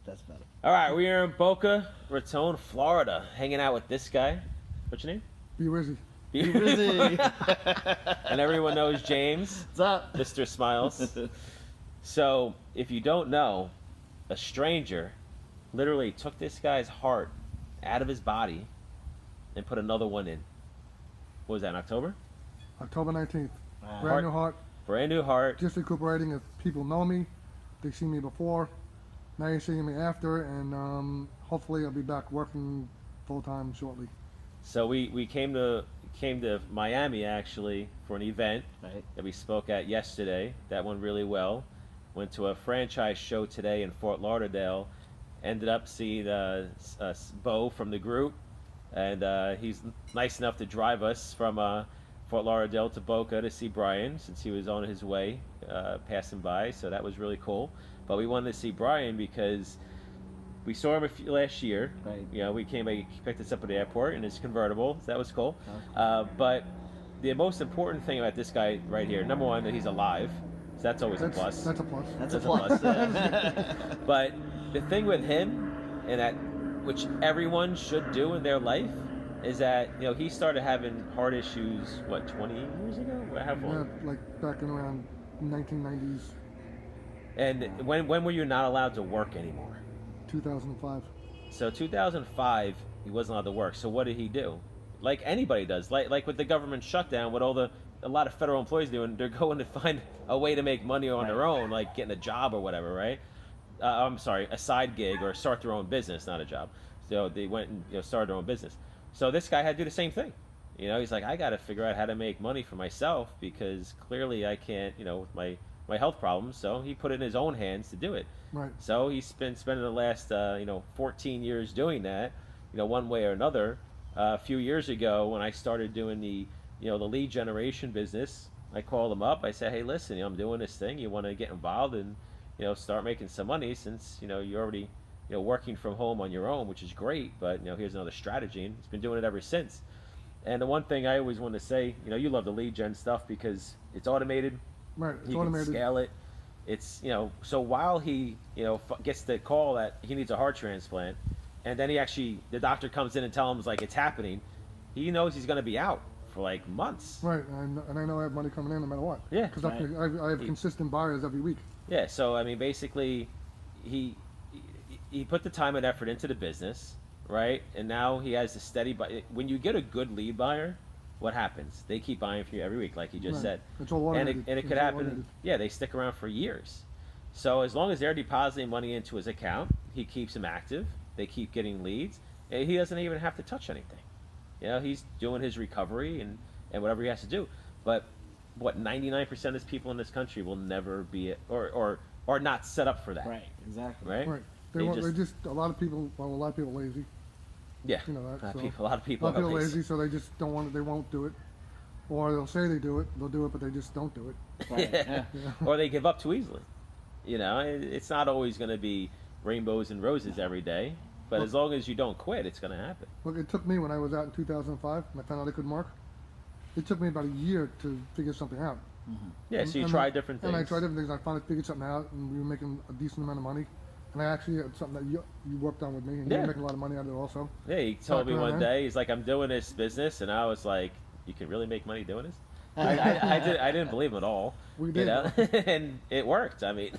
That's better. All right, we are in Boca Raton, Florida, hanging out with this guy. What's your name? Be Rizzy. Be busy. And everyone knows James. What's up? Mr. Smiles. So, if you don't know, a stranger literally took this guy's heart out of his body and put another one in. What was that, in October? October 19th. Wow. Brand new heart. Brand new heart. Just recuperating. If people know me, they see me before. Now you're seeing me after, and hopefully I'll be back working full time shortly. So we came to Miami actually for an event Right. that we spoke at yesterday. That went really well. Went to a franchise show today in Fort Lauderdale. Ended up seeing Bo from the group, and he's nice enough to drive us from Fort Lauderdale to Boca to see Brian since he was on his way passing by. So that was really cool. But we wanted to see Brian because we saw him last year. Right. You know, he picked us up at the airport in his convertible. So that was cool. But the most important thing about this guy right here, number one, that he's alive. So that's always a plus. That's a plus. That's a plus. Yeah. But the thing with him, and that which everyone should do in their life, is that he started having heart issues 20 years ago? How long? Yeah, like back in around 1990s, And when were you not allowed to work anymore? 2005. So 2005, he wasn't allowed to work. So what did he do? Like anybody does, like with the government shutdown, what a lot of federal employees doing, they're going to find a way to make money on their own, like getting a job or whatever, right? I'm sorry, a side gig or start their own business, not a job. So they went and started their own business. So this guy had to do the same thing. He's like, I got to figure out how to make money for myself because clearly I can't, with my health problems. So he put it in his own hands to do it. Right. So he's been spending the last 14 years doing that, one way or another. A few years ago when I started doing the lead generation business, I called him up. I said, hey, listen, I'm doing this thing. You want to get involved and start making some money since you're already working from home on your own, which is great. But here's another strategy, and he's been doing it ever since. And the one thing I always want to say, you love the lead gen stuff because it's automated. Right. It's You automated. can scale it. It's so while he gets the call that he needs a heart transplant, and then the doctor comes in and tells him like it's happening, he knows he's going to be out for like months. Right. And I know I have money coming in no matter what. Yeah. Because I have consistent buyers every week. Yeah. So I mean, basically, he put the time and effort into the business, right? And now he has a steady buy. When you get a good lead buyer, what happens? They keep buying from you every week, like you just said. It's all automated. And it could happen. Yeah, they stick around for years. So as long as they're depositing money into his account, he keeps them active. They keep getting leads. And he doesn't even have to touch anything. He's doing his recovery and whatever he has to do. But what 99% of people in this country will never be or not set up for that. Right. Exactly. Right. Right. They just a lot of people lazy. Yeah. You know that. A lot of people are lazy, so they just don't want it. They won't do it, or they'll say they do it. They'll do it, but they just don't do it. Right. Yeah. Or they give up too easily. It's not always going to be rainbows and roses every day, but as long as you don't quit, it's going to happen. Look, it took me when I was out in 2005, and I found out I couldn't work. It took me about a year to figure something out. Mm-hmm. Yeah, so you tried different things. And I tried different things. I finally figured something out, and we were making a decent amount of money. And I actually had something that you worked on with me, and you were making a lot of money out of it also. Yeah, he told me one day, he's like, I'm doing this business, and I was like, you can really make money doing this? I didn't believe him at all. We did. And it worked. I mean,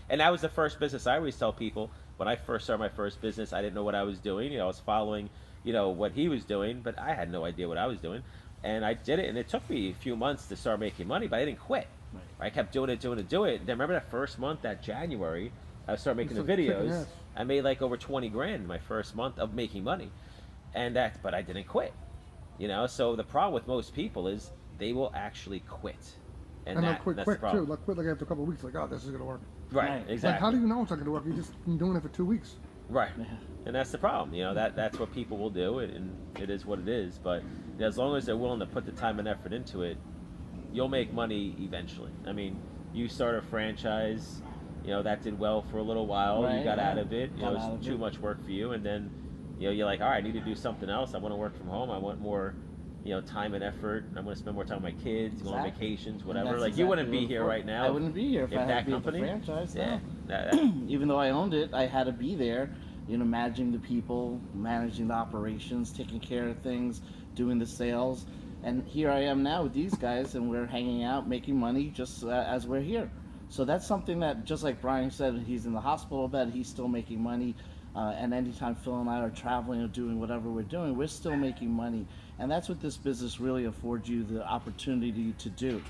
and that was the first business. I always tell people, when I first started my first business, I didn't know what I was doing. I was following, what he was doing, but I had no idea what I was doing. And I did it, and it took me a few months to start making money, but I didn't quit. Right. I kept doing it. Then remember that first month, that January, I started making the videos. I made like over 20 grand my first month of making money, but I didn't quit. So the problem with most people is they will actually quit, and they'll quit that's quick the problem. too. Like quit like after a couple of weeks. Like, oh, this is gonna work. Right, exactly. Like, how do you know it's not gonna work? You just been doing it for 2 weeks. Right, and that's the problem. That's what people will do, and it is what it is. But as long as they're willing to put the time and effort into it, you'll make money eventually. I mean, you start a franchise. That did well for a little while. Right, you got out of it. It out was of too much work for you, and then you're like, all right, I need to do something else. I want to work from home. I want more, time and effort. I want to spend more time with my kids, go on vacations, whatever. Like you wouldn't be here right now. I wouldn't be here if I that had company. the franchise. Yeah. No. Even though I owned it, I had to be there, you know, managing the people, managing the operations, taking care of things, doing the sales. And here I am now with these guys, and we're hanging out, making money just as we're here. So that's something that, just like Brian said, he's in the hospital bed, he's still making money. And anytime Phil and I are traveling or doing whatever we're doing, we're still making money. And that's what this business really affords you the opportunity to do.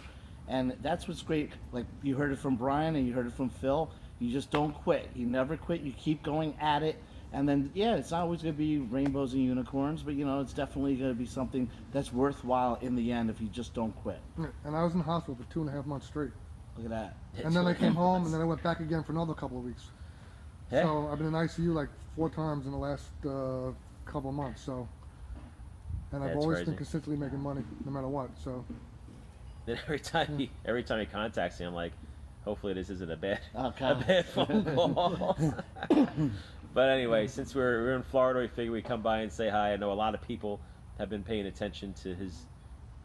And that's what's great. Like, you heard it from Brian and you heard it from Phil. You just don't quit. You never quit. You keep going at it. And then, yeah, it's not always going to be rainbows and unicorns, but, you know, it's definitely going to be something that's worthwhile in the end if you just don't quit. And I was in the hospital for 2.5 months straight. Look at that. And then I came home, and then I went back again for another couple of weeks. Yeah. So I've been in ICU like 4 times in the last couple of months. So, and I've That's always crazy. been consistently making money, no matter what. So, Then every time he contacts me, I'm like, hopefully this isn't a bad Okay. a bad phone call. But anyway, since we're in Florida, we figured we'd come by and say hi. I know a lot of people have been paying attention to his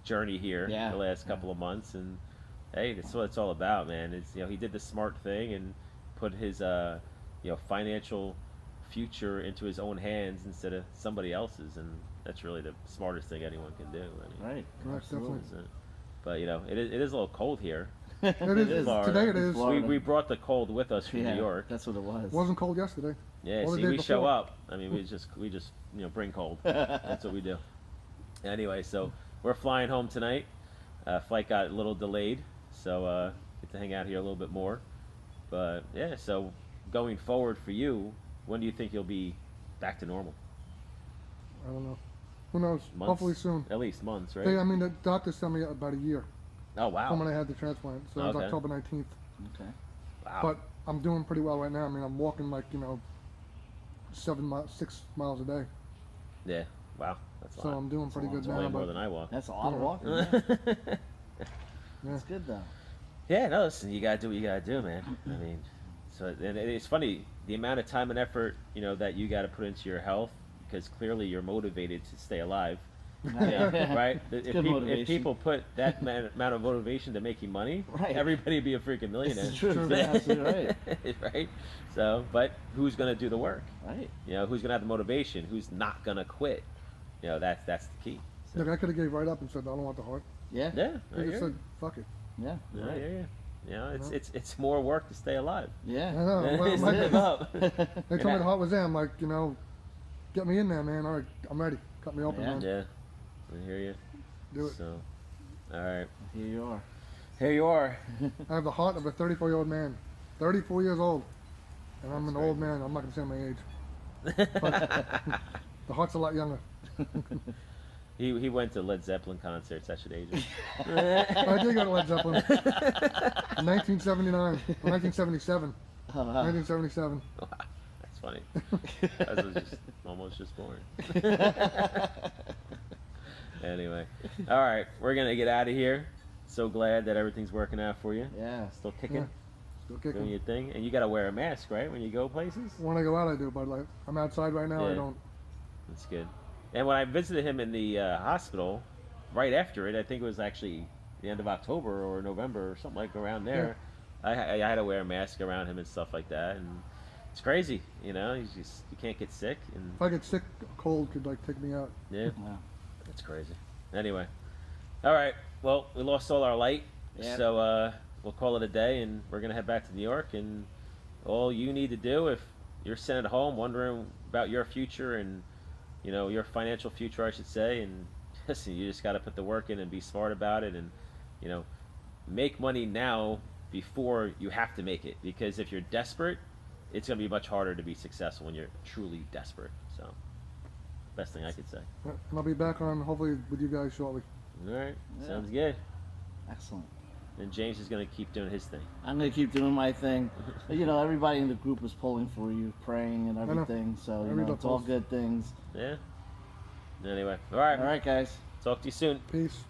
journey here the last couple of months, and hey, that's what it's all about, man. It's, you know, he did the smart thing and put his financial future into his own hands instead of somebody else's, and that's really the smartest thing anyone can do. I mean, Right. definitely. isn't it? But you know, it is a little cold here. It is. Florida. Today it is. Florida. We brought the cold with us from Yeah, New York. that's what it was. It wasn't cold yesterday. Yeah, Or the see, day we show before. up. I mean, we just bring cold. That's what we do. Anyway, so we're flying home tonight. Flight got a little delayed, so get to hang out here a little bit more. But yeah, so going forward for you, when do you think you'll be back to normal? I don't know. Who knows? Months? Hopefully soon. At least months, right? I mean, the doctor sent me about a year Oh wow! from when I had the transplant. So it was Okay. October 19th. Okay. Wow. But I'm doing pretty well right now. I mean, I'm walking like, 6 miles a day. Yeah. Wow. That's a So lot. I'm doing pretty good It's now. way more But than I walk. That's a lot of Yeah. walking. Yeah. That's good though. Yeah, no, listen, you gotta do what you gotta do, man. I mean, so and it's funny the amount of time and effort that you got to put into your health, because clearly you're motivated to stay alive. Yeah, right. If people put that amount of motivation to making money, Right. everybody would be a freaking millionaire. It's true. You're absolutely right. Right. So, but who's gonna do the work? Right. Who's gonna have the motivation? Who's not gonna quit? That's the key. So, look, I could have gave right up and said, I don't want the heart. Yeah. yeah. I just said, fuck it. Yeah. Yeah, Right. yeah. It's more work to stay alive. I Yeah. know. Than Well, it is to like, live up. they told me the heart was there. I'm like, get me in there, man. All right, I'm ready. Cut me open, Yeah. man. Yeah, I hear you. Do it. So, all right, Here you are. here you are. I have the heart of a 34-year-old man. 34 years old. And I'm That's an old crazy. man. I'm not going to say my age. But the heart's a lot younger. He went to Led Zeppelin concerts. That should age him. I did go to Led Zeppelin. 1979. Or 1977. Oh, wow. 1977. That's funny. I was almost just born. Anyway, all right, we're gonna get out of here. So glad that everything's working out for you. Yeah. Still kicking, Yeah. Still doing kicking. your thing, and you gotta wear a mask, right, when you go places. When I go out, I do. But like, I'm outside right now. Yeah. I don't. That's good. And when I visited him in the hospital, right after it, I think it was actually the end of October or November or something like around there. I had to wear a mask around him and stuff like that, and it's crazy. You can't get sick, and If I get sick, a cold could like take me out. yeah, Wow. that's crazy. Anyway, all right. Well, we lost all our light, Yeah. so we'll call it a day, and we're gonna head back to New York. And all you need to do, if you're sitting at home wondering about your future and your financial future, I should say, and listen, you just got to put the work in and be smart about it, and make money now before you have to make it. Because if you're desperate, it's gonna be much harder to be successful when you're truly desperate. So, best thing I could say. And I'll be back on hopefully with you guys shortly. All right, Yeah. sounds good. Excellent. And James is gonna keep doing his thing. I'm gonna keep doing my thing. Everybody in the group is pulling for you, praying and know. everything. So Everybody it's all pulls. good things. Yeah. Anyway, all right. All right, guys. Talk to you soon. Peace.